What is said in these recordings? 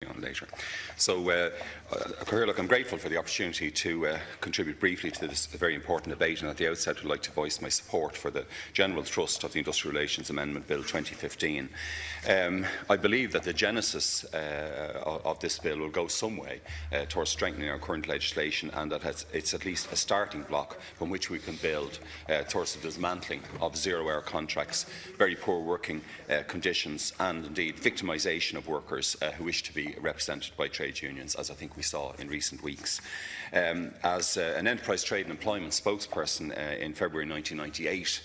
on later. So, look, I'm grateful for the opportunity to contribute briefly to this very important debate, and at the outset would like to voice my support for the general thrust of the Industrial Relations Amendment Bill 2015. I believe that the genesis of this bill will go some way towards strengthening our current legislation, and that it's at least a starting block from which we can build towards the dismantling of zero-hour contracts, very poor working conditions, and indeed victimisation of workers who wish to be represented by trade unions, as I think we saw in recent weeks. As an enterprise trade and employment spokesperson in February 1998,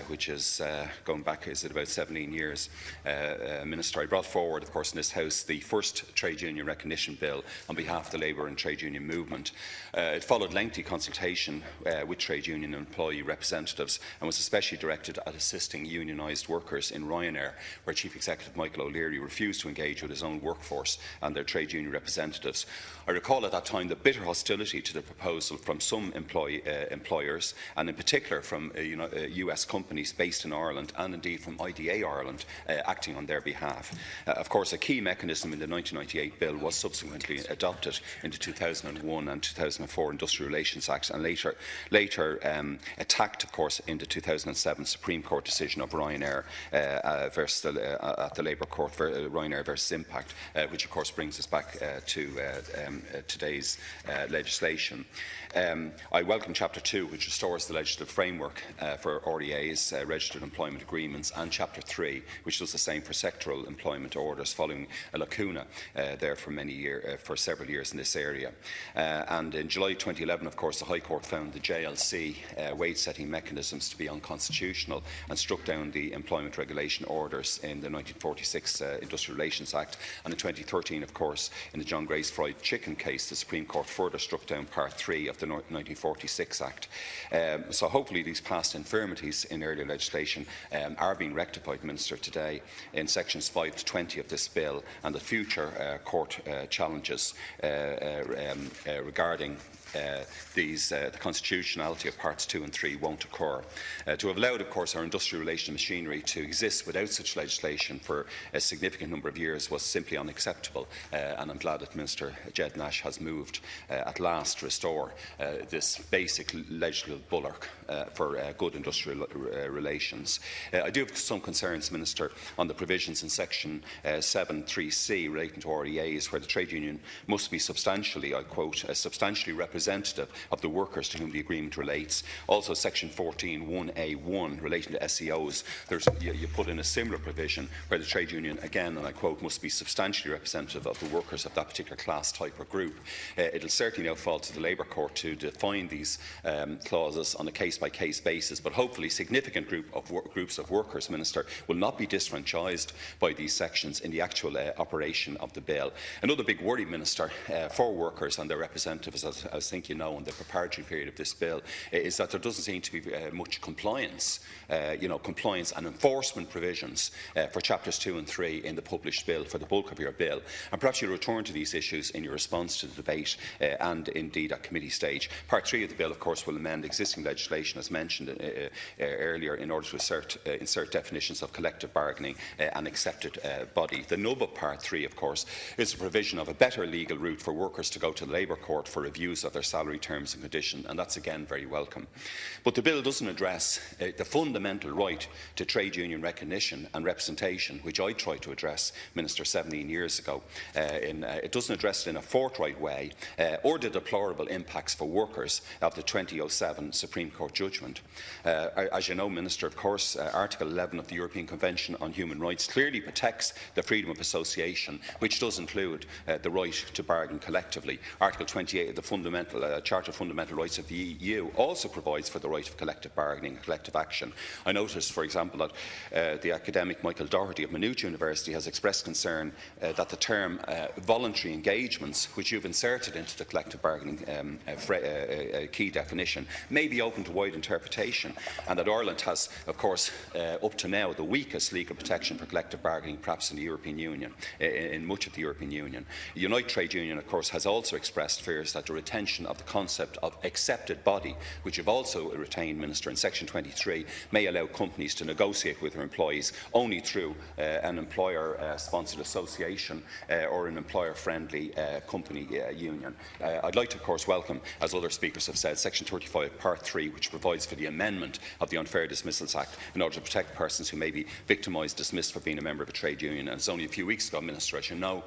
which is going back, is it about 17 years, Minister, I brought forward, of course, in this House the first trade union recognition bill on behalf of the labour and trade union movement. It followed lengthy consultation with trade union and employee representatives, and was especially directed at assisting unionised workers in Ryanair, where Chief Executive Michael O'Leary refused to engage with his own workforce and their trade union representatives. I recall at that time the bitter hostility to the proposal from some employers, and in particular from US companies based in Ireland, and indeed from IDA Ireland acting on their behalf. Of course, a key mechanism in the 1998 bill was subsequently adopted in the 2001 and 2004 Industrial Relations Acts, and later attacked, of course, in the 2007 Supreme Court decision of Ryanair versus at the Labour Court, Ryanair versus Impact, which of course brings us back to today's legislation. I welcome Chapter 2, which restores the legislative framework for REAs, registered employment agreements, and Chapter 3, which does the same for sectoral employment orders, following a lacuna there for several years in this area. And in July 2011, of course, the High Court found the JLC wage-setting mechanisms to be unconstitutional and struck down the employment regulation orders in the 1946 Industrial Relations Act. And in 2013, of course, in the John Gray's fried chicken case, the Supreme Court further struck down Part 3 of the 1946 Act. So hopefully these past infirmities in earlier legislation are being rectified, Minister, today in sections 5 to 20 of this bill, and the future court challenges regarding the constitutionality of Parts 2 and 3 won't occur. To have allowed, of course, our industrial relation machinery to exist without such legislation for a significant number of years was simply unacceptable, and I'm glad that Minister Jed Nash has moved at last to restore this basic legislative bulwark for good industrial relations. I do have some concerns, Minister, on the provisions in Section 7.3c relating to REAs, where the trade union must be substantially, I quote, substantially representative of the workers to whom the agreement relates. Also, Section 14.1a.1 relating to SEOs, you put in a similar provision where the trade union, again, and I quote, must be substantially representative of the workers of that particular class, type or group. It will certainly now fall to the Labour Court to define these clauses on a case-by-case basis, but hopefully significant groups of workers, Minister, will not be disfranchised by these sections in the actual operation of the bill. Another big worry, Minister, for workers and their representatives, as I think you know, in the preparatory period of this bill, is that there doesn't seem to be much compliance, compliance and enforcement provisions for Chapters 2 and 3 in the published bill for the bulk of your bill. And perhaps you'll return to these issues in your response to the debate and indeed at committee stage. Part 3 of the bill, of course, will amend existing legislation, as mentioned earlier, in order to insert definitions of collective bargaining and accepted body. The nub of Part 3, of course, is the provision of a better legal route for workers to go to the Labour Court for reviews of their salary terms and conditions, and that's again very welcome. But the bill doesn't address the fundamental right to trade union recognition and representation, which I tried to address, Minister, 17 years ago. It doesn't address it in a forthright way, or the deplorable impacts for workers of the 2007 Supreme Court judgment. As you know, Minister, of course, Article 11 of the European Convention on Human Rights clearly protects the freedom of association, which does include the right to bargain collectively. Article 28 of the Charter of Fundamental Rights of the EU also provides for the right of collective bargaining and collective action. I noticed, for example, that the academic Michael Doherty of Maynooth University has expressed concern that the term voluntary engagements, which you've inserted into the collective bargaining key definition, may be open to wide interpretation, and that Ireland has, of course, up to now, the weakest legal protection for collective bargaining perhaps in the European Union, in much of the European Union. Unite Trade Union, of course, has also expressed fears that the retention recognition of the concept of accepted body, which you've also retained, Minister, in Section 23, may allow companies to negotiate with their employees only through an employer-sponsored association or an employer-friendly company union. I'd like to, of course, welcome, as other speakers have said, Section 35, Part 3, which provides for the amendment of the Unfair Dismissals Act in order to protect persons who may be victimised, dismissed for being a member of a trade union. And it's only a few weeks ago, Minister, as you know,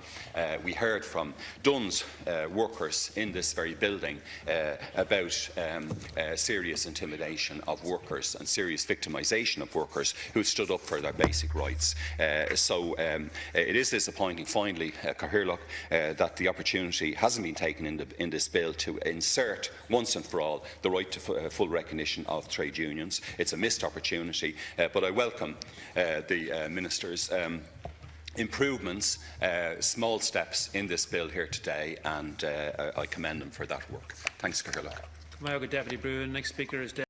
we heard from Dunn's workers in this very building about serious intimidation of workers and serious victimisation of workers who stood up for their basic rights. It is disappointing, finally, Cathaoirleach, that the opportunity hasn't been taken in this bill to insert once and for all the right to full recognition of trade unions. It's a missed opportunity, but I welcome the Minister's improvements, small steps in this bill here today, and I commend him for that work. Thanks, Cathaoirleach. Deputy Broughan. Next speaker is